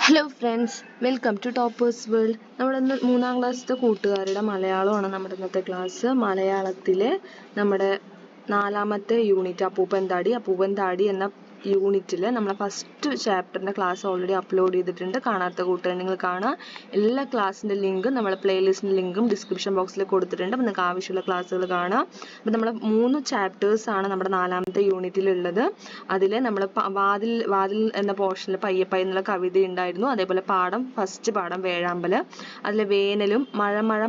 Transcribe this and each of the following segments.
Hello friends, welcome to toppers world. നമ്മുടെ ഇന്ന് 3ാം ക്ലാസ്സിലെ കൂട്ടുകാരുടെ മലയാളമാണ് നമ്മുടെ ഇന്നത്തെ ക്ലാസ്. മലയാളത്തിലെ നമ്മുടെ 4ാമത്തെ യൂണിറ്റ് അപ്പൂപ്പൻ താടി എന്ന യൂണിറ്റിൽ നമ്മളെ ഫസ്റ്റ് ചാപ്റ്ററിൻ്റെ ക്ലാസ് ഓൾറെഡി അപ്ലോഡ് ചെയ്തിട്ടുണ്ട്. കാണാത്ത കൂട്ടുകാർ നിങ്ങൾ കാണുക. എല്ലാ ക്ലാസ്സിൻ്റെ ലിങ്കും നമ്മളെ പ്ലേലിസ്റ്റിൻ്റെ ലിങ്കും ഡിസ്ക്രിപ്ഷൻ ബോക്സിൽ കൊടുത്തിട്ടുണ്ട്. അപ്പോൾ നിങ്ങൾക്ക് ആവശ്യമുള്ള ക്ലാസ്സുകൾ കാണാം. അപ്പോൾ നമ്മൾ 3 ചാപ്റ്റേഴ്സാണ് നമ്മുടെ 4ാമത്തെ യൂണിറ്റിലുള്ളത്. അതിൽ നമ്മൾ വാതിൽ എന്ന പോർഷനിൽ പയ്യപ്പ എന്നുള്ള കവിത ഉണ്ടായിരുന്നു. അതേപോലെ ഫസ്റ്റ് പാഠം വേഴാമ്പല്, അതിലെ വേനലും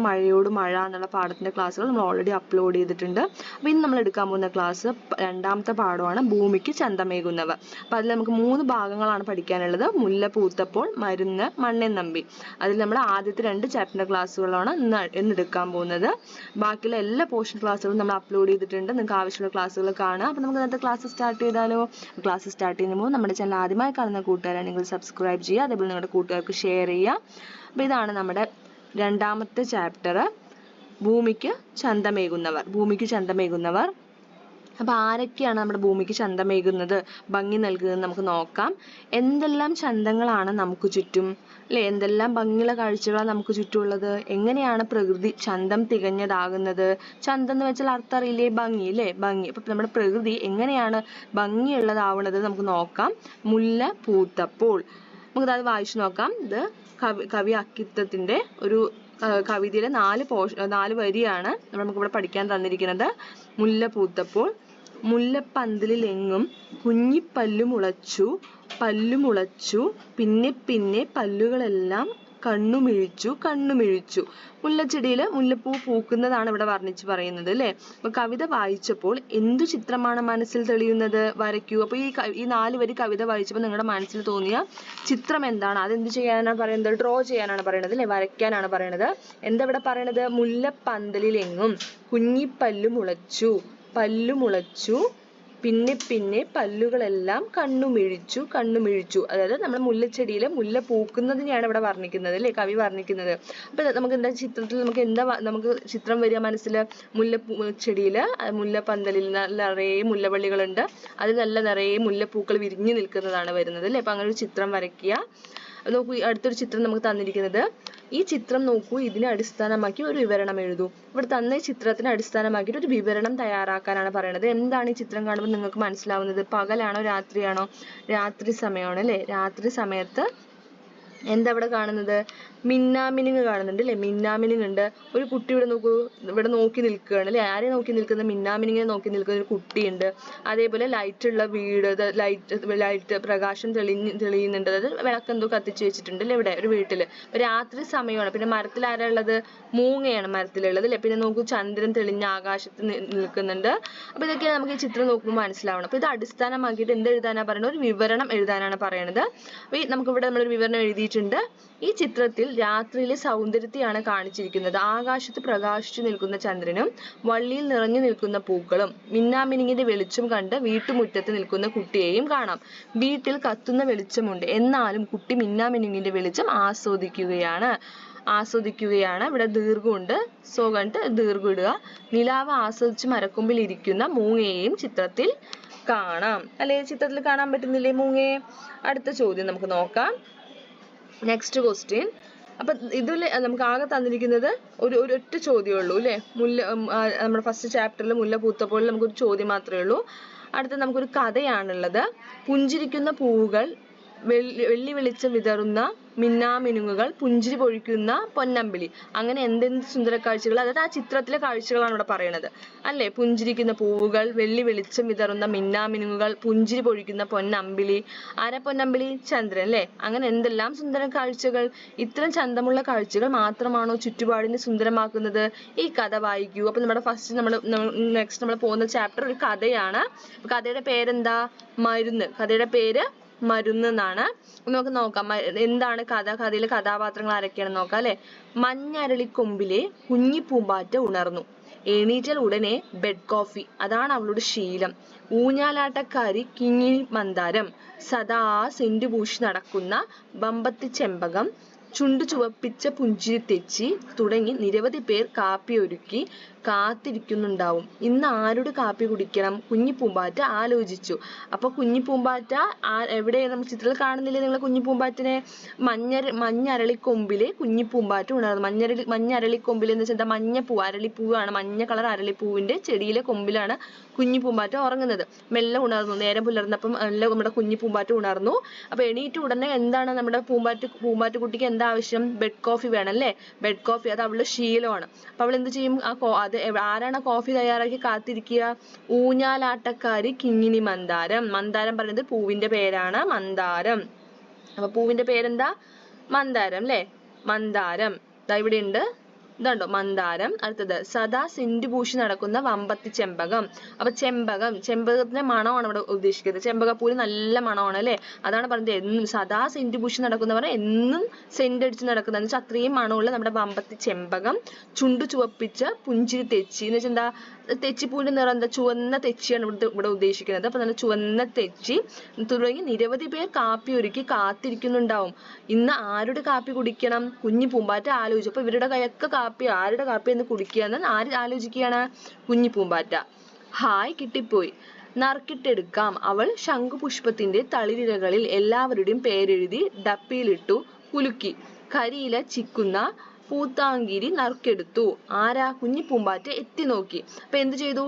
മഴയോട് മഴ എന്നുള്ള പാഠത്തിൻ്റെ ക്ലാസ്സുകൾ നമ്മൾ ഓൾറെഡി അപ്ലോഡ് ചെയ്തിട്ടുണ്ട്. അപ്പോൾ ഇന്ന് നമ്മൾ എടുക്കാൻ പോകുന്ന ക്ലാസ് 2ാമത്തെ പാഠമാണ് ഭൂമിക്ക് ചന്തമേകുന്നവർ. അപ്പോൾ അതിൽ നമുക്ക് 3 ഭാഗങ്ങളാണ് പഠിക്കാനുള്ളത്. മുല്ല പൂത്തപ്പോൾ, മരുന്ന്, മണ്ണൻ നമ്പി. അതിൽ നമ്മൾ ആദ്യത്തെ 2 ചാപ്റ്ററിൻ്റെ ക്ലാസ്സുകളാണ് ഇന്ന് എടുക്കാൻ പോകുന്നത്. ബാക്കിയുള്ള എല്ലാ പോർഷൻ ക്ലാസ്സുകളും നമ്മൾ അപ്ലോഡ് ചെയ്തിട്ടുണ്ട്. നിങ്ങൾക്ക് ആവശ്യമുള്ള ക്ലാസ്സുകൾ കാണാം. അപ്പോൾ നമുക്ക് ഇന്നത്തെ ക്ലാസ് സ്റ്റാർട്ട് ചെയ്താലോ? ക്ലാസ് സ്റ്റാർട്ട് ചെയ്യുമ്പോൾ നമ്മുടെ ചാനൽ ആദ്യമായി കാണുന്ന കൂട്ടുകാരാണെങ്കിൽ സബ്സ്ക്രൈബ് ചെയ്യുക, അതേപോലെ നിങ്ങളുടെ കൂട്ടുകാർക്ക് ഷെയർ ചെയ്യുക. അപ്പോൾ ഇതാണ് നമ്മുടെ 2ാമത്തെ ചാപ്റ്റർ, ഭൂമിക്ക് ചന്തമേകുന്നവർ. അപ്പോൾ ആരൊക്കെയാണ് നമ്മുടെ ഭൂമിക്ക് ചന്തമേകുന്നത്, ഭംഗി നൽകുന്നത് നമുക്ക് നോക്കാം. എന്തെല്ലാം ചന്തങ്ങളാണ് നമുക്ക് ചുറ്റും, അല്ലെ? എന്തെല്ലാം ഭംഗിയുള്ള കാഴ്ചകളാണ് നമുക്ക് ചുറ്റുമുള്ളത്. എങ്ങനെയാണ് പ്രകൃതി ചന്തം തികഞ്ഞതാകുന്നത്? ചന്തം എന്ന് വെച്ചാൽ അർത്ഥം അറിയില്ലേ? ഭംഗി, അല്ലേ? ഭംഗി. അപ്പം നമ്മുടെ പ്രകൃതി എങ്ങനെയാണ് ഭംഗിയുള്ളതാവുന്നത് നമുക്ക് നോക്കാം. മുല്ല പൂത്തപ്പോൾ നമുക്കത് വായിച്ചു നോക്കാം. ഇത് കവി അക്കിത്തത്തിൻ്റെ ഒരു കവിതയിലെ 4 വരിയാണ് നമുക്കിവിടെ പഠിക്കാൻ തന്നിരിക്കുന്നത്. മുല്ല പൂത്തപ്പോൾ, മുല്ലപ്പന്തലിലെങ്ങും കുഞ്ഞിപ്പല്ലു മുളച്ചു, പിന്നെ പല്ലുകളെല്ലാം കണ്ണുമിഴിച്ചു. മുല്ലച്ചെടിയിൽ മുല്ലപ്പൂ പൂക്കുന്നതാണ് ഇവിടെ വർണ്ണിച്ച് പറയുന്നത്, അല്ലേ? അപ്പൊ കവിത വായിച്ചപ്പോൾ എന്തു ചിത്രമാണ് മനസ്സിൽ തെളിയുന്നത്? വരയ്ക്കൂ. അപ്പൊ ഈ 4 വരി കവിത വായിച്ചപ്പോൾ നിങ്ങളുടെ മനസ്സിൽ തോന്നിയ ചിത്രം എന്താണ്? അതെന്ത് ചെയ്യാനാണ് പറയുന്നത്? ഡ്രോ ചെയ്യാനാണ് പറയുന്നത്, അല്ലെ? വരയ്ക്കാനാണ് പറയുന്നത്. എന്താ ഇവിടെ പറയണത്? മുല്ലപ്പന്തലിലെങ്ങും കുഞ്ഞിപ്പല്ലു മുളച്ചു, പിന്നെ പല്ലുകളെല്ലാം കണ്ണുമിഴിച്ചു. അതായത് നമ്മുടെ മുല്ലച്ചെടിയിലെ മുല്ല പൂക്കുന്നതിനെയാണ് ഇവിടെ വർണ്ണിക്കുന്നത്, അല്ലേ? കവി വർണ്ണിക്കുന്നത്. അപ്പൊ നമുക്ക് നമുക്ക് ചിത്രം വരിക മനസ്സിൽ? ചെടിയില് മുല്ലപ്പന്തലിൽ നിറയെ മുല്ലവള്ളികളുണ്ട്. അതിൽ നിറയെ മുല്ലപ്പൂക്കൾ വിരിഞ്ഞു നിൽക്കുന്നതാണ് വരുന്നത്, അല്ലേ? അപ്പൊ അങ്ങനെ ഒരു ചിത്രം വരയ്ക്കുക. നോക്കൂ, അടുത്തൊരു ചിത്രം നമുക്ക് തന്നിരിക്കുന്നത്. ഈ ചിത്രം നോക്കൂ, ഇതിനെ അടിസ്ഥാനമാക്കി ഒരു വിവരണം എഴുതൂ. ഇവിടെ തന്ന ചിത്രത്തിനെ അടിസ്ഥാനമാക്കിയിട്ട് ഒരു വിവരണം തയ്യാറാക്കാനാണ് പറയുന്നത്. എന്താണ് ഈ ചിത്രം കാണുമ്പോൾ നിങ്ങൾക്ക് മനസ്സിലാവുന്നത്? പകലാണോ രാത്രിയാണോ? രാത്രി സമയമാണ്, അല്ലേ? രാത്രി സമയത്ത് എന്താ ഇവിടെ കാണുന്നത്? മിന്നാമിനുങ്ങ് കാണുന്നുണ്ട്, അല്ലേ? മിന്നാമിനുങ്ങ് ഉണ്ട്. ഒരു കുട്ടി ഇവിടെ നോക്കി നിൽക്കുകയാണ്, അല്ലേ? ആരെ നോക്കി നിൽക്കുന്നത്? മിന്നാമിനുങ്ങിനെ നോക്കി നിൽക്കുന്ന ഒരു കുട്ടിയുണ്ട്. അതേപോലെ ലൈറ്റുള്ള വീട്, ലൈറ്റ് പ്രകാശം തെളിയുന്നുണ്ട്. അതായത് വിളക്കെന്തോ കത്തിച്ച് വെച്ചിട്ടുണ്ട്, അല്ലേ? ഇവിടെ ഒരു വീട്ടില് രാത്രി സമയമാണ്. പിന്നെ മരത്തിൽ ആരാ ഉള്ളത്? മൂങ്ങയാണ് മരത്തിലുള്ളത്, അല്ലേ? പിന്നെ നോക്കൂ, ചന്ദ്രൻ തെളിഞ്ഞ ആകാശത്ത് നിൽക്കുന്നുണ്ട്. അപ്പൊ ഇതൊക്കെയാണ് നമുക്ക് ഈ ചിത്രം നോക്കുമ്പോൾ മനസ്സിലാവണം. അപ്പൊ ഇത് അടിസ്ഥാനമാക്കിയിട്ട് എന്ത് എഴുതാനാണ് പറയുന്നത്? ഒരു വിവരണം എഴുതാനാണ് പറയുന്നത്. അപ്പൊ നമുക്കിവിടെ നമ്മളൊരു വിവരണം എഴുതിയിട്ടുണ്ട്. ഈ ചിത്രത്തിൽ രാത്രിയിലെ സൗന്ദര്യത്തെയാണ് കാണിച്ചിരിക്കുന്നത്. ആകാശത്ത് പ്രകാശിച്ചു നിൽക്കുന്ന ചന്ദ്രനും വള്ളിയിൽ നിറഞ്ഞു നിൽക്കുന്ന പൂക്കളും മിന്നാമിനുങ്ങിന്റെ വെളിച്ചം കണ്ട് വീട്ടുമുറ്റത്ത് നിൽക്കുന്ന കുട്ടിയെയും കാണാം. വീട്ടിൽ കത്തുന്ന വെളിച്ചമുണ്ട്, എന്നാലും കുട്ടി മിന്നാമിനുങ്ങിന്റെ വെളിച്ചം ആസ്വദിക്കുകയാണ്. ഇവിടെ ദീർഘമുണ്ട്, സോ കണ്ടിട്ട് ദീർഘം ഇടുക. നിലാവ് ആസ്വദിച്ച് മരക്കൊമ്പിൽ ഇരിക്കുന്ന മൂങ്ങയെയും ചിത്രത്തിൽ കാണാം, അല്ലെ? ചിത്രത്തിൽ കാണാൻ പറ്റുന്നില്ലേ മൂങ്ങയെ? അടുത്ത ചോദ്യം നമുക്ക് നോക്കാം. Next question. അപ്പൊ ഇതിൽ നമുക്ക് ആകെ തന്നിരിക്കുന്നത് ഒരൊറ്റ ചോദ്യമേ ഉള്ളൂ, അല്ലെ? നമ്മുടെ ഫസ്റ്റ് ചാപ്റ്ററിൽ മുല്ല പൂത്തപ്പോൾ നമുക്കൊരു ചോദ്യം മാത്രമേ ഉള്ളൂ. അടുത്ത നമുക്കൊരു കഥയാണുള്ളത്. പുഞ്ചിരിക്കുന്ന പൂവുകൾ, വെള്ളി വെളിച്ചം വിതറുന്ന മിന്നാമിനുങ്ങുകൾ, പുഞ്ചിരി പൊഴിക്കുന്ന പൊന്നമ്പിളി. അങ്ങനെ എന്തെന്ത് സുന്ദര കാഴ്ചകൾ, അതായത് ആ ചിത്രത്തിലെ കാഴ്ചകളാണ് ഇവിടെ പറയണത്, അല്ലെ? പുഞ്ചിരിക്കുന്ന പൂവുകൾ, വെള്ളി വെളിച്ചം വിതറുന്ന മിന്നാമിനുങ്ങുകൾ, പുഞ്ചിരി പൊഴിക്കുന്ന പൊന്നമ്പിളി. ആരാ പൊന്നമ്പിളി? ചന്ദ്രൻ, അല്ലെ? അങ്ങനെ എന്തെല്ലാം സുന്ദര കാഴ്ചകൾ. ഇത്തരം ചന്തമുള്ള കാഴ്ചകൾ മാത്രമാണോ ചുറ്റുപാടിനെ സുന്ദരമാക്കുന്നത്? ഈ കഥ വായിക്കൂ. അപ്പൊ നമ്മുടെ നെക്സ്റ്റ് നമ്മൾ പോകുന്ന ചാപ്റ്റർ ഒരു കഥയാണ്. കഥയുടെ പേരെന്താ? മരുന്ന്. കഥയുടെ പേര് മരുന്ന് എന്നാണ്. നമുക്ക് നോക്കാം എന്താണ് കഥ. കഥയിലെ കഥാപാത്രങ്ങൾ ആരൊക്കെയാണെന്ന് നോക്കാം, അല്ലെ? മഞ്ഞരളിക്കൊമ്പിലെ കുഞ്ഞി പൂമ്പാറ്റ ഉണർന്നു. എണീറ്റാൽ ഉടനെ ബെഡ് കോഫി, അതാണ് അവളുടെ ശീലം. ഊഞ്ഞാലാട്ടക്കാരി കിങ്ങിണി മന്ദാരം, സദാ സെന്റ് പൂശി നടക്കുന്ന ബമ്പത്തി ചെമ്പകം, ചുണ്ടു ചുവപ്പിച്ച പുഞ്ചിരി തെച്ചി തുടങ്ങി നിരവധി പേർ കാപ്പി ഒരുക്കി കാത്തിരിക്കുന്നുണ്ടാവും. ഇന്ന് ആരുടെ കാപ്പി കുടിക്കണം? കുഞ്ഞിപ്പൂമ്പാറ്റ ആലോചിച്ചു. അപ്പൊ കുഞ്ഞിപ്പൂമ്പാറ്റ എവിടെയാണ് നമ്മൾ ചിത്രത്തിൽ കാണുന്നില്ലേ നിങ്ങൾ കുഞ്ഞിപ്പൂമ്പാറ്റിനെ? മഞ്ഞരളിക്കൊമ്പിലെ കുഞ്ഞിപ്പൂമ്പാറ്റ ഉണർന്നു. മഞ്ഞരളിക്കൊമ്പിൽ എന്ന് വെച്ചാൽ എന്താ? മഞ്ഞപ്പൂ, അരളിപ്പൂവാണ്, മഞ്ഞ കളർ അരളിപ്പൂവിന്റെ ചെടിയിലെ കൊമ്പിലാണ് കുഞ്ഞിപ്പൂമ്പാറ്റ ഉറങ്ങുന്നത്. മെല്ലെ ഉണർന്നു. നേരം പുലർന്നപ്പം മെല്ലെ നമ്മുടെ കുഞ്ഞിപ്പൂമ്പാറ്റ ഉണർന്നു. അപ്പൊ എണീറ്റ് ഉടനെ എന്താണ് നമ്മുടെ പൂമ്പാറ്റക്കുട്ടിക്ക് എന്താ ആവശ്യം? ബെഡ് കോഫി വേണം അല്ലേ? ബെഡ് കോഫി, അത് അവളുടെ ശീലമാണ്. അപ്പൊ അവൾ എന്ത് ചെയ്യും? ആരാണ് കോഫി തയ്യാറാക്കി കാത്തിരിക്കുക? ഊഞ്ഞാലാട്ടക്കാരി കിങ്ങിണി മന്ദാരം. മന്ദാരം പറയുന്നത് പൂവിന്റെ പേരാണ്, മന്ദാരം. അപ്പൊ പൂവിന്റെ പേരെന്താ? മന്ദാരം അല്ലേ? മന്ദാരം ദാ ഇവിടെ ഉണ്ട്. ഇതുണ്ടോ മന്ദാരം. അടുത്തത് സദാ സെന്റ് പൂശി നടക്കുന്ന വമ്പത്തി ചെമ്പകം. അപ്പൊ ചെമ്പകത്തിന്റെ മണമാണ് ഇവിടെ ഉദ്ദേശിക്കുന്നത്. ചെമ്പകപ്പൂവിന് നല്ല മണമാണ് അല്ലെ? അതാണ് പറഞ്ഞത് എന്നും സദാ സെന്റ് പൂശി നടക്കുന്നവർ, എന്നും സെന്റ് അടിച്ച് നടക്കുന്ന, എന്ന് വെച്ചാൽ അത്രയും മണമുള്ള നമ്മുടെ വമ്പത്തി ചെമ്പകം. ചുണ്ടു ചുവപ്പിച്ച പുഞ്ചിരി തെച്ചി എന്ന് വെച്ചാൽ എന്താ? തെച്ചിപ്പൂവിന്റെ നിറം എന്താ? ചുവന്ന തെച്ചിയാണ് ഇവിടെ ഉദ്ദേശിക്കുന്നത്. അപ്പൊ നല്ല ചുവന്ന തെച്ചി തുടങ്ങി നിരവധി പേർ കാപ്പി ഒരുക്കി കാത്തിരിക്കുന്നുണ്ടാവും. ഇന്ന് ആരുടെ കാപ്പി കുടിക്കണം? കുഞ്ഞി പൂമ്പാറ്റ ആലോചിച്ചു. അപ്പൊ ഇവരുടെ കൈയൊക്കെ കാപ്പി, ആരുടെ കാപ്പി എന്ന് കുടിക്കുകയെന്ന് ആര് ആലോചിക്കുകയാണ്? കുഞ്ഞി പൂമ്പാറ്റ. ഹായ് കിട്ടിപ്പോയി, നറുക്കിട്ടെടുക്കാം. അവൾ ശംഖുപുഷ്പത്തിന്റെ തളിരിലകളിൽ എല്ലാവരുടെയും പേരെഴുതി ഡപ്പിയിലിട്ടു കുലുക്കി. കരിയില ചിക്കുന്ന പൂത്താങ്കിരി നറുക്കെടുത്തു. ആരാ? കുഞ്ഞിപ്പൂമ്പാറ്റ എത്തി നോക്കി. അപ്പൊ എന്ത് ചെയ്തു?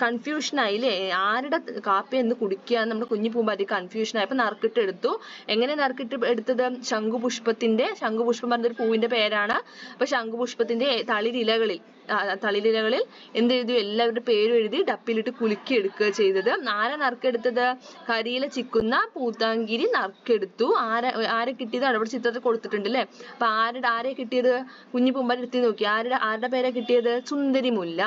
കൺഫ്യൂഷൻ ആയില്ലേ? ആരുടെ കാപ്പി എന്ന് കുടിക്കുക നമ്മുടെ കുഞ്ഞിപ്പൂമ്പാറ്റ കൺഫ്യൂഷൻ ആയി. അപ്പൊ നറുക്കിട്ടെടുത്തു. എങ്ങനെ നറുക്കിട്ട് എടുത്തത്? ശംഖുപുഷ്പം പറഞ്ഞൊരു പൂവിന്റെ പേരാണ്. അപ്പൊ ശംഖുപുഷ്പത്തിന്റെ തളിരിലകളിൽ എന്ത് എഴുതി? എല്ലാവരുടെ പേരും എഴുതി ഡപ്പിലിട്ട് കുലുക്കി എടുക്കുക ചെയ്തത്. ആരാ നറുക്കെടുത്തത്? കരിയില ചിക്കുന്ന പൂത്താങ്കിരി നറുക്കെടുത്തു. ആരെ കിട്ടിയത്? അവിടെ ചിത്രത്തിൽ കൊടുത്തിട്ടുണ്ട് അല്ലെ? അപ്പൊ ആരെ കിട്ടിയത്? കുഞ്ഞിപ്പൂമ്പാറ്റ എടുത്തി നോക്കി. ആരുടെ പേരാ കിട്ടിയത്? സുന്ദരിമുല്ല.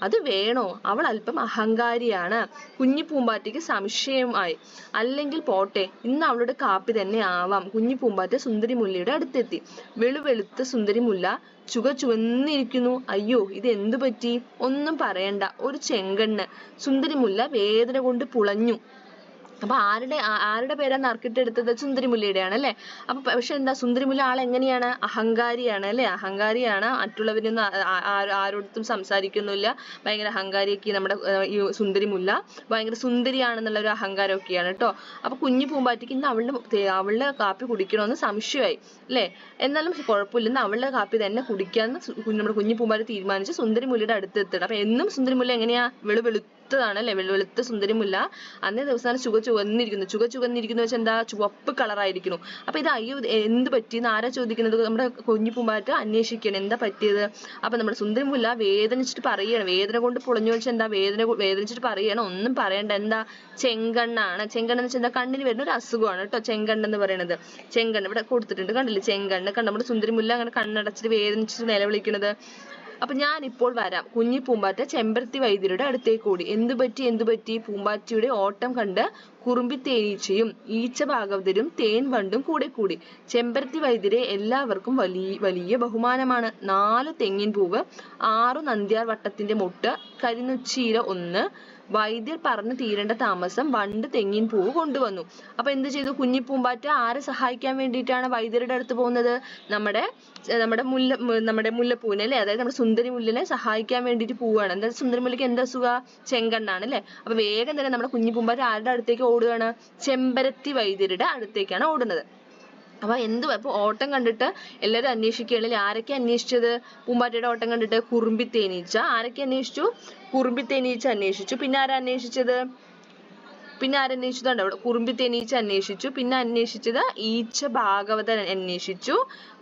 അത് വേണോ? അവൾ അല്പം അഹങ്കാരിയാണ്. കുഞ്ഞിപ്പൂമ്പാറ്റയ്ക്ക് സംശയമായി. അല്ലെങ്കിൽ പോട്ടെ, ഇന്ന് അവളുടെ കാപ്പി തന്നെ ആവാം. കുഞ്ഞിപ്പൂമ്പാറ്റ സുന്ദരിമുല്ലയുടെ അടുത്തെത്തി. വെളുവെളുത്ത സുന്ദരിമുല്ല ചുവന്നിരിക്കുന്നു. അയ്യോ, ഇത് എന്തു പറ്റി? ഒന്നും പറയണ്ട, ഒരു ചെങ്കണ്ണ്. സുന്ദരിമുല്ല വേദന കൊണ്ട് പുളഞ്ഞു. അപ്പൊ ആരുടെ പേരാ നറുക്കിട്ടെടുത്തത്? സുന്ദരിമുല്ലയുടെയാണ് അല്ലെ? അപ്പൊ പക്ഷെ എന്താ? സുന്ദരിമുല്ല ആളെങ്ങനെയാണ്? അഹങ്കാരിയാണ് അല്ലെ? അഹങ്കാരിയാണ്. മറ്റുള്ളവരൊന്നും ആരോടത്തും സംസാരിക്കുന്നില്ല. ഭയങ്കര അഹങ്കാരിയൊക്കെ നമ്മുടെ ഈ സുന്ദരിമുല്ല. ഭയങ്കര സുന്ദരിയാണെന്നുള്ള ഒരു അഹങ്കാരമൊക്കെയാണ് കേട്ടോ. അപ്പൊ കുഞ്ഞു പൂമ്പാറ്റയ്ക്ക് ഇന്ന് അവളുടെ കാപ്പി കുടിക്കണമെന്ന് സംശയമായി അല്ലെ? എന്നാലും കുഴപ്പമില്ല, ഇന്ന് അവളുടെ കാപ്പി തന്നെ കുടിക്കാന്ന് നമ്മുടെ കുഞ്ഞു പൂമ്പാറ്റ തീരുമാനിച്ച് സുന്ദരിമുല്ലയുടെ അടുത്ത് എത്തണം. അപ്പൊ എന്നും സുന്ദരിമുല്ല എങ്ങനെയാ? വെളുത്താണ് അല്ലെ? വെളുത്ത സുന്ദരിമുല്ല അന്നേ ദിവസമാണ് ചുവന്നിരിക്കുന്നു വെച്ചാൽ എന്താ? ചുവപ്പ് കളറായിരിക്കുന്നു. അപ്പൊ ഇത് അയ്യോ എന്ത് പറ്റിയെന്ന് ആരാ ചോദിക്കുന്നത്? നമ്മുടെ കുഞ്ഞു പൂമ്പാറ്റ അന്വേഷിക്കണം എന്താ പറ്റിയത്. അപ്പൊ നമ്മുടെ സുന്ദരിമുല്ല വേദനിച്ചിട്ട് പറയണം. വേദന കൊണ്ട് പുളഞ്ഞു വെച്ചാൽ എന്താ? വേദനിച്ചിട്ട് പറയണം. ഒന്നും പറയണ്ട. എന്താ? ചെങ്കണ്ണാണ്. ചെങ്കണ്ണെന്ന് വെച്ചാൽ എന്താ? കണ്ണിന് വരുന്ന ഒരു അസുഖമാണ് കേട്ടോ ചെങ്കണ്ണെന്ന് പറയുന്നത്. ചെങ്കണ്ണ് ഇവിടെ കൊടുത്തിട്ടുണ്ട്, കണ്ടില്ലേ? ചെങ്കണ്ണ്. നമ്മുടെ സുന്ദരിമുല്ല അങ്ങനെ കണ്ണടച്ചിട്ട് വേദനിച്ചിട്ട് നിലവിളിക്കുന്നത്. അപ്പൊ ഞാൻ ഇപ്പോൾ വരാം. കുഞ്ഞി പൂമ്പാറ്റ ചെമ്പരത്തി വൈദ്യരുടെ അടുത്തേക്ക് ഓടി. എന്തു പറ്റി? പൂമ്പാറ്റയുടെ ഓട്ടം കണ്ട് കുറുമ്പി തേനീച്ചയും ഈച്ച ഭാഗവതരും തേൻ വണ്ടും കൂടി. ചെമ്പരത്തി വൈദ്യരെ എല്ലാവർക്കും വലിയ ബഹുമാനമാണ്. 4 തെങ്ങിൻ പൂവ്, 6 നന്ദ്യാർ വട്ടത്തിന്റെ മൊട്ട്, കരിനൊച്ചിയില 1. വൈദ്യർ പറഞ്ഞു തീരേണ്ട താമസം വണ്ട് തെങ്ങിൻ പൂവ് കൊണ്ടുവന്നു. അപ്പൊ എന്ത് ചെയ്തു? കുഞ്ഞിപ്പൂമ്പാറ്റ ആരെ സഹായിക്കാൻ വേണ്ടിയിട്ടാണ് വൈദ്യരുടെ അടുത്ത് പോകുന്നത്? നമ്മുടെ മുല്ലപ്പൂവിനെ അല്ലെ? അതായത് നമ്മുടെ സുന്ദരി മുല്ലിനെ സഹായിക്കാൻ വേണ്ടിയിട്ട് പോവുകയാണ്. എന്താ? സുന്ദരിമുല്ലയ്ക്ക് എന്താ അസുഖ? ചെങ്കണ്ണാണ് അല്ലെ? അപ്പൊ വേഗം തന്നെ നമ്മുടെ കുഞ്ഞിപ്പൂമ്പാറ്റ ആരുടെ അടുത്തേക്ക് ഓടുകയാണ്? ചെമ്പരത്തി വൈദ്യരുടെ അടുത്തേക്കാണ് ഓടുന്നത്. അപ്പൊ ഓട്ടം കണ്ടിട്ട് എല്ലാവരും അന്വേഷിക്കുകയാണെങ്കിൽ ആരൊക്കെ അന്വേഷിച്ചത്? പൂമ്പാറ്റയുടെ ഓട്ടം കണ്ടിട്ട് കുറുമ്പി തേനീച്ച. ആരൊക്കെ അന്വേഷിച്ചു? കുറുമ്പി തേനീച്ച അന്വേഷിച്ചു. പിന്നെ ആരന്വേഷിച്ചത്? അവിടെ കുറുമ്പി തേനീച്ച അന്വേഷിച്ചു. പിന്നെ അന്വേഷിച്ചത് ഈച്ച ഭാഗവതൻ അന്വേഷിച്ചു.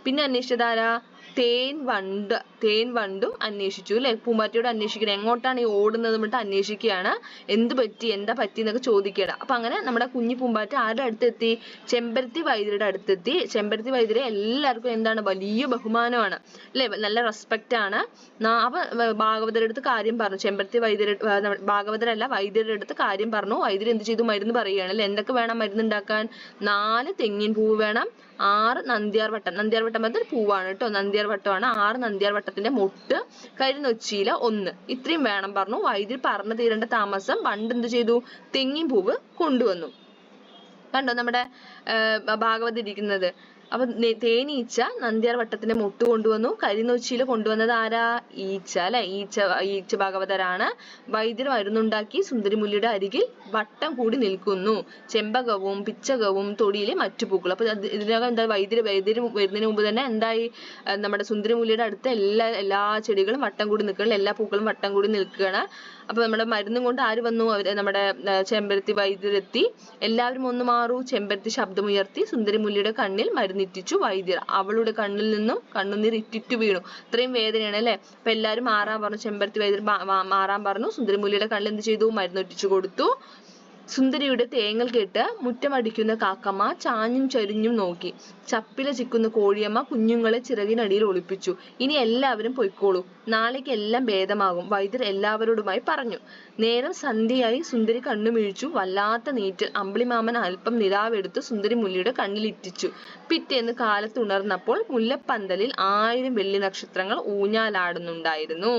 പിന്നെ അന്വേഷിച്ചത് ആരാ? തേൻ വണ്ടും അന്വേഷിച്ചു അല്ലെ? പൂമ്പാറ്റയോട് അന്വേഷിക്കണം എങ്ങോട്ടാണ് ഈ ഓടുന്നത് എന്നിട്ട് അന്വേഷിക്കുകയാണ്. എന്താ പറ്റി എന്നൊക്കെ ചോദിക്കുകയാണ്. അപ്പൊ അങ്ങനെ നമ്മുടെ കുഞ്ഞി പൂമ്പാറ്റ ആരുടെ അടുത്തെത്തി? ചെമ്പരത്തി വൈദ്യരുടെ അടുത്തെത്തി. ചെമ്പരത്തി വൈദ്യരെ എല്ലാവർക്കും എന്താണ്? വലിയ ബഹുമാനമാണ് അല്ലെ? നല്ല റെസ്പെക്റ്റ് ആണ്. അപ്പൊ ഭാഗവതരുടെ അടുത്ത് കാര്യം പറഞ്ഞു. വൈദ്യരുടെ അടുത്ത് കാര്യം പറഞ്ഞു. വൈദ്യർ എന്ത് ചെയ്തു? മരുന്ന് പറയുകയാണ് അല്ലെ? എന്തൊക്കെ വേണം മരുന്ന് ഉണ്ടാക്കാൻ? 4 തെങ്ങിൻ പൂവ് വേണം, 6 നന്ദ്യാർ വട്ടം പറഞ്ഞ പൂവാണ് കേട്ടോ. നന്ദ്യാർ വട്ടമാണ്. 6 നന്ദ്യാർ വട്ടത്തിന്റെ മൊട്ട്, കരിനൊച്ചിയില 1. ഇത്രയും വേണം പറഞ്ഞു. വൈദ്യർ പറഞ്ഞു തീരേണ്ട താമസം വണ്ട് എന്ത് ചെയ്തു? തെങ്ങിൻ പൂവ് കൊണ്ടുവന്നു. കണ്ടോ നമ്മുടെ ഭാഗവത് ഇരിക്കുന്നത്. അപ്പൊ തേനീച്ച നന്ദ്യാർ വട്ടത്തിന്റെ മുട്ട് കൊണ്ടുവന്നു. കരിനൊച്ചിയില് കൊണ്ടുവന്നത് ആരാ? ഈച്ച അല്ലെ. ഈച്ച ഭാഗവതരാണ്. വൈദ്യർ മരുന്നുണ്ടാക്കി സുന്ദരിമുല്ലിയുടെ അരികിൽ വട്ടം കൂടി നിൽക്കുന്നു. ചെമ്പകവും പിച്ചകവും തൊടിയിലെ മറ്റു പൂക്കൾ. അപ്പൊ ഇതിനകം എന്താ, വൈദ്യര് വരുന്നതിന് മുമ്പ് തന്നെ എന്തായി, നമ്മുടെ സുന്ദരിമുല്ലിയുടെ അടുത്ത എല്ലാ ചെടികളും വട്ടം കൂടി നിൽക്കുകയാണ്, എല്ലാ പൂക്കളും വട്ടം കൂടി നിൽക്കുകയാണ്. അപ്പൊ നമ്മുടെ മരുന്നും കൊണ്ട് ആര് വന്നു? നമ്മുടെ ചെമ്പരത്തി വൈദ്യരെത്തി. എല്ലാവരും ഒന്ന് മാറൂ. ചെമ്പരത്തി ശബ്ദമുയർത്തി. സുന്ദരിമുല്ലിയുടെ കണ്ണിൽ മരുന്നിറ്റിച്ചു വൈദ്യർ. അവളുടെ കണ്ണിൽ നിന്നും കണ്ണുനീർ ഇറ്റിറ്റു വീണു. ഇത്രയും വേദനയാണ് അല്ലെ. അപ്പൊ എല്ലാവരും മാറാൻ പറഞ്ഞു. ചെമ്പരത്തി വൈദ്യർ മാറാൻ പറഞ്ഞു. സുന്ദരിമുല്ലിയുടെ കണ്ണിൽ എന്ത് ചെയ്തു? മരുന്നിറ്റിച്ചു കൊടുത്തു. സുന്ദരിയുടെ തേങ്ങൽ കേട്ട് മുറ്റമടിക്കുന്ന കാക്കമ്മ ചാഞ്ഞും ചരിഞ്ഞും നോക്കി. ചപ്പില ചിക്കുന്ന കോഴിയമ്മ കുഞ്ഞുങ്ങളെ ചിറകിനടിയിൽ ഒളിപ്പിച്ചു. ഇനി എല്ലാവരും പൊയ്ക്കോളൂ, നാളേക്ക് എല്ലാം ഭേദമാകും, വൈദ്യർ എല്ലാവരോടുമായി പറഞ്ഞു. നേരം സന്ധ്യയായി. സുന്ദരി കണ്ണുമിഴിച്ചു. വല്ലാത്ത നീറ്റൽ. അമ്പിളിമാമൻ അല്പം നിലാവെടുത്ത് സുന്ദരിമുല്ലിയുടെ കണ്ണിലിറ്റിച്ചു. പിറ്റേന്ന് കാലത്ത് ഉണർന്നപ്പോൾ മുല്ലപ്പന്തലിൽ 1000 വെള്ളി നക്ഷത്രങ്ങൾ ഊഞ്ഞാലാടുന്നുണ്ടായിരുന്നു.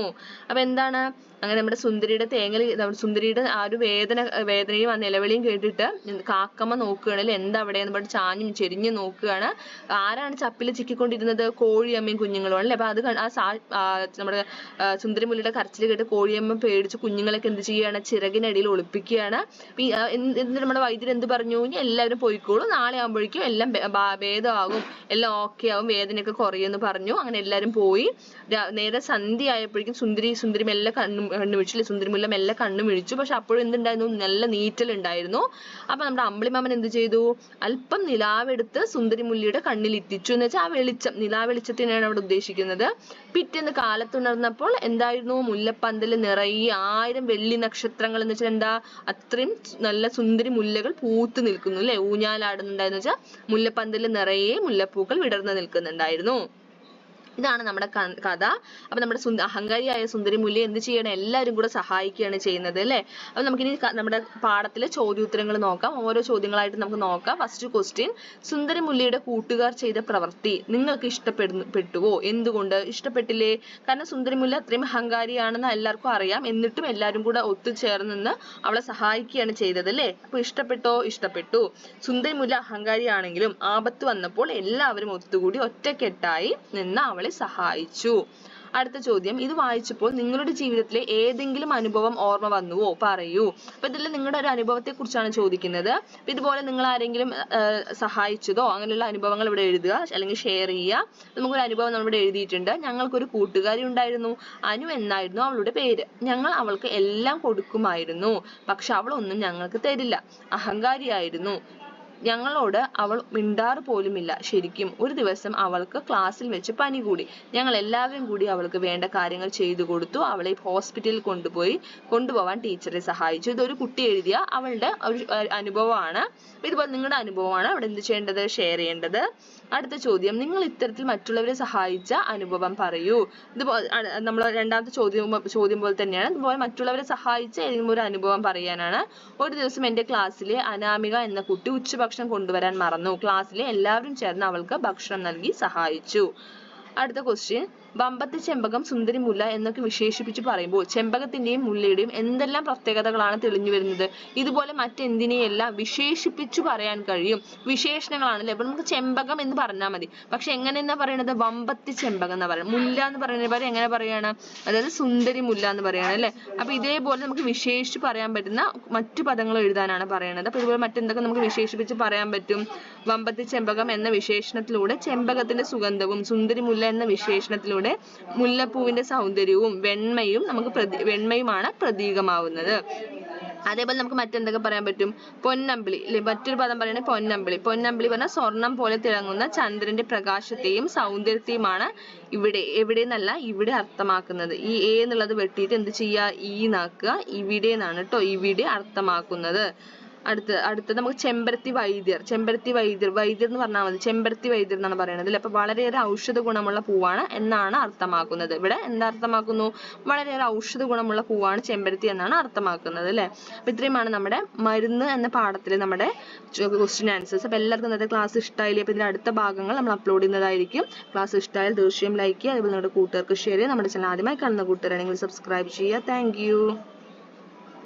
അപ്പൊ എന്താണ്, അങ്ങനെ നമ്മുടെ സുന്ദരിയുടെ സുന്ദരിയുടെ ആ ഒരു വേദനയും ആ നിലവിളിയും കേട്ടിട്ട് കാക്കമ്മ നോക്കുകയാണല്ലേ, എന്താ അവിടെ എന്ന് പറഞ്ഞിട്ട് ചാഞ്ഞും ചെരിഞ്ഞും നോക്കുകയാണ്. ആരാണ് ചപ്പിൽ ചിക്കിക്കൊണ്ടിരുന്നത്? കോഴിയമ്മയും കുഞ്ഞുങ്ങളും ആണല്ലേ. അപ്പൊ അത് നമ്മുടെ സുന്ദരിമുല്ലിയുടെ കരച്ചിൽ കേട്ട് കോഴിയമ്മ പേടിച്ച് കുഞ്ഞുങ്ങളൊക്കെ എന്ത് ചെയ്യുകയാണ്? ചിറകിനടിയിൽ ഒളിപ്പിക്കുകയാണ്. എന്നിട്ട് നമ്മുടെ വൈദ്യർ എന്ത് പറഞ്ഞു? ഇനി എല്ലാവരും പോയിക്കോളൂ, നാളെ ആകുമ്പോഴേക്കും എല്ലാം ഭേദമാകും, എല്ലാം ഓക്കെ ആവും, വേദനയൊക്കെ കുറയുമെന്ന് പറഞ്ഞു. അങ്ങനെ എല്ലാവരും പോയി. നേരെ സന്ധ്യ ആയപ്പോഴേക്കും സുന്ദരി മെല്ലെ കണ്ണുമിഴിച്ചു. സുന്ദരിമുല്ല മെല്ലെ കണ്ണുമിഴിച്ചു. പക്ഷെ അപ്പോഴും എന്തുണ്ടായിരുന്നു? നല്ല നീറ്റലുണ്ടായിരുന്നു. അപ്പൊ നമ്മുടെ അമ്പിളിമാമൻ എന്ത് ചെയ്തു? അല്പം നിലാവെടുത്ത് സുന്ദരിമുല്ലിയുടെ കണ്ണിൽ ഇറ്റിച്ചു. എന്ന് വെച്ചാൽ ആ വെളിച്ചം, നിലാവെളിച്ചത്തിനാണ് അവിടെ ഉദ്ദേശിക്കുന്നത്. പിറ്റേന്ന് കാലത്തുണർന്നപ്പോൾ എന്തായിരുന്നു? മുല്ലപ്പന്തല് നിറയെ 1000 വെള്ളി നക്ഷത്രങ്ങൾ. എന്ന് വെച്ചാൽ എന്താ, അത്രയും നല്ല സുന്ദരി മുല്ലകൾ പൂത്ത് നിൽക്കുന്നു അല്ലെ, ഊഞ്ഞാലാടുന്നുണ്ടായിരുന്നു. വെച്ചാൽ മുല്ലപ്പന്തല് നിറയെ മുല്ലപ്പൂക്കൾ വിടർന്നു നിൽക്കുന്നുണ്ടായിരുന്നു. ഇതാണ് നമ്മുടെ കഥ. അപ്പൊ നമ്മുടെ അഹങ്കാരിയായ സുന്ദരിമുല്ലിയെ എന്ത് ചെയ്യണം? എല്ലാവരും കൂടെ സഹായിക്കുകയാണ് ചെയ്യുന്നത് അല്ലെ. അപ്പൊ നമുക്കിനി നമ്മുടെ പാഠത്തിലെ ചോദ്യോത്തരങ്ങൾ നോക്കാം. ഓരോ ചോദ്യങ്ങളായിട്ട് നമുക്ക് നോക്കാം. ഫസ്റ്റ് ക്വസ്റ്റ്യൻ, സുന്ദരിമുല്ലിയുടെ കൂട്ടുകാർ ചെയ്ത പ്രവൃത്തി നിങ്ങൾക്ക് ഇഷ്ടപ്പെട്ടുവോ? എന്തുകൊണ്ട് ഇഷ്ടപ്പെട്ടില്ലേ? കാരണം സുന്ദരിമുല്ല അത്രയും അഹങ്കാരിയാണെന്ന് എല്ലാവർക്കും അറിയാം. എന്നിട്ടും എല്ലാവരും കൂടെ ഒത്തുചേർന്ന് നിന്ന് അവളെ സഹായിക്കുകയാണ് ചെയ്തത് അല്ലെ. അപ്പൊ ഇഷ്ടപ്പെട്ടോ? ഇഷ്ടപ്പെട്ടു. സുന്ദരിമുല്ല അഹങ്കാരിയാണെങ്കിലും ആപത്ത് വന്നപ്പോൾ എല്ലാവരും ഒത്തുകൂടി ഒറ്റക്കെട്ടായി നിന്ന് അവളെ സഹായിച്ചു. അടുത്ത ചോദ്യം, ഇത് വായിച്ചപ്പോൾ നിങ്ങളുടെ ജീവിതത്തിലെ ഏതെങ്കിലും അനുഭവം ഓർമ്മ വന്നുവോ? പറയൂ. അപ്പൊ ഇതിൽ നിങ്ങളുടെ ഒരു അനുഭവത്തെ കുറിച്ചാണ് ചോദിക്കുന്നത്. ഇതുപോലെ നിങ്ങൾ ആരെങ്കിലും സഹായിച്ചതോ അങ്ങനെയുള്ള അനുഭവങ്ങൾ ഇവിടെ എഴുതുക, അല്ലെങ്കിൽ ഷെയർ ചെയ്യുക. നമുക്കൊരു അനുഭവം നമ്മളിവിടെ എഴുതിയിട്ടുണ്ട്. ഞങ്ങൾക്കൊരു കൂട്ടുകാരി ഉണ്ടായിരുന്നു. അനു എന്നായിരുന്നു അവളുടെ പേര്. ഞങ്ങൾ അവൾക്ക് എല്ലാം കൊടുക്കുമായിരുന്നു. പക്ഷെ അവൾ ഒന്നും ഞങ്ങൾക്ക് തരില്ല. അഹങ്കാരിയായിരുന്നു. ഞങ്ങളോട് അവൾ മിണ്ടാറ് പോലുമില്ല. ശരിക്കും ഒരു ദിവസം അവൾക്ക് ക്ലാസ്സിൽ വെച്ച് പനി കൂടി. ഞങ്ങൾ എല്ലാവരും കൂടി അവൾക്ക് വേണ്ട കാര്യങ്ങൾ ചെയ്തു കൊടുത്തു. അവളെ ഹോസ്പിറ്റലിൽ കൊണ്ടുപോവാൻ ടീച്ചറെ സഹായിച്ചു. ഇതൊരു കുട്ടി എഴുതിയ അവളുടെ ഒരു അനുഭവമാണ്. ഇതുപോലെ നിങ്ങളുടെ അനുഭവമാണ് അവിടെ എന്ത് ചെയ്യേണ്ടത്? ഷെയർ ചെയ്യേണ്ടത്. അടുത്ത ചോദ്യം, നിങ്ങൾ ഇത്തരത്തിൽ മറ്റുള്ളവരെ സഹായിച്ച അനുഭവം പറയൂ. ഇതുപോലെ നമ്മൾ രണ്ടാമത്തെ ചോദ്യം പോലെ തന്നെയാണ്. ഇതുപോലെ മറ്റുള്ളവരെ സഹായിച്ച ഏതെങ്കിലും ഒരു അനുഭവം പറയാനാണ്. ഒരു ദിവസം എന്റെ ക്ലാസ്സിലെ അനാമിക എന്ന കുട്ടി ഉച്ചഭക്ഷണം കൊണ്ടുവരാൻ മറന്നു. ക്ലാസ്സിലെ എല്ലാവരും ചേർന്ന് അവൾക്ക് ഭക്ഷണം നൽകി സഹായിച്ചു. അടുത്ത ക്വസ്റ്റ്യൻ, വമ്പത്തി ചെമ്പകം, സുന്ദരിമുല്ല എന്നൊക്കെ വിശേഷിപ്പിച്ച് പറയുമ്പോൾ ചെമ്പകത്തിന്റെയും മുല്ലയുടെയും എന്തെല്ലാം പ്രത്യേകതകളാണ് തെളിഞ്ഞു വരുന്നത്? ഇതുപോലെ മറ്റെന്തിനെയെല്ലാം വിശേഷിപ്പിച്ചു പറയാൻ കഴിയും? വിശേഷണങ്ങളാണല്ലേ. അപ്പൊ നമുക്ക് ചെമ്പകം എന്ന് പറഞ്ഞാൽ മതി. പക്ഷെ എങ്ങനെയെന്നാ പറയണത്? വമ്പത്തി ചെമ്പകം എന്നാ പറയുന്നത്. മുല്ല എന്ന് പറയുന്ന പോലെ എങ്ങനെ പറയാണ്? അതായത് സുന്ദരി മുല്ല എന്ന് പറയാണ് അല്ലെ. അപ്പൊ ഇതേപോലെ നമുക്ക് വിശേഷിച്ച് പറയാൻ പറ്റുന്ന മറ്റു പദങ്ങൾ എഴുതാനാണ് പറയുന്നത്. അപ്പൊ ഇതുപോലെ മറ്റെന്തൊക്കെ നമുക്ക് വിശേഷിപ്പിച്ച് പറയാൻ പറ്റും? വമ്പത്തി ചെമ്പകം എന്ന വിശേഷണത്തിലൂടെ ചെമ്പകത്തിന്റെ സുഗന്ധവും, സുന്ദരി മുല്ല എന്ന വിശേഷണത്തിലൂടെ മുല്ലപ്പൂവിന്റെ സൗന്ദര്യവും വെണ്മയുമാണ് പ്രതീകമാവുന്നത്. അതേപോലെ നമുക്ക് മറ്റെന്തൊക്കെ പറയാൻ പറ്റും? പൊന്നമ്പിളി അല്ലെ. മറ്റൊരു പദം പറയണേ പൊന്നമ്പിളി. പൊന്നമ്പിളി പറഞ്ഞാൽ സ്വർണം പോലെ തിളങ്ങുന്ന ചന്ദ്രന്റെ പ്രകാശത്തെയും സൗന്ദര്യത്തെയുമാണ് എവിടെ എന്നല്ല ഇവിടെ അർത്ഥമാക്കുന്നത്. ഈ എ എന്നുള്ളത് വെട്ടിയിട്ട് എന്ത് ചെയ്യുക? ഈ നാക്കുക. ഇവിടെ എന്നാണ് കേട്ടോ ഇവിടെ അർത്ഥമാക്കുന്നത്. അടുത്തത് നമുക്ക് ചെമ്പരത്തി വൈദ്യർ എന്ന് പറഞ്ഞാൽ മതി. ചെമ്പരത്തി വൈദ്യർ എന്നാണ് പറയുന്നത് അല്ലെ. അപ്പൊ വളരെയേറെ ഔഷധ ഗുണമുള്ള പൂവാണ് എന്നാണ് അർത്ഥമാക്കുന്നത്. ഇവിടെ എന്താ അർത്ഥമാക്കുന്നു? വളരെയേറെ ഔഷധ ഗുണമുള്ള പൂവാണ് ചെമ്പരത്തി എന്നാണ് അർത്ഥമാക്കുന്നത് അല്ലെ. അപ്പൊ ഇത്രയുമാണ് നമ്മുടെ മരുന്ന് എന്ന പാഠത്തിലെ നമ്മുടെ ക്വസ്റ്റ്യൻ ആൻസേഴ്സ്. അപ്പൊ എല്ലാവർക്കും ഇന്നത്തെ ക്ലാസ് ഇഷ്ടമായില്ലേ? അപ്പൊ ഇതിന്റെ അടുത്ത ഭാഗങ്ങൾ നമ്മൾ അപ്ലോഡ് ചെയ്യുന്നതായിരിക്കും. ക്ലാസ് ഇഷ്ടമായാൽ തീർച്ചയായും ലൈക്ക് ചെയ്യുക. അതുപോലെ നിങ്ങളുടെ കൂട്ടുകാർക്ക് ഷെയർ ചെയ്യുക. നമ്മുടെ ചാനൽ ആദ്യമായി കാണുന്ന കൂട്ടുകാരാണെങ്കിൽ സബ്സ്ക്രൈബ് ചെയ്യുക. Thank you.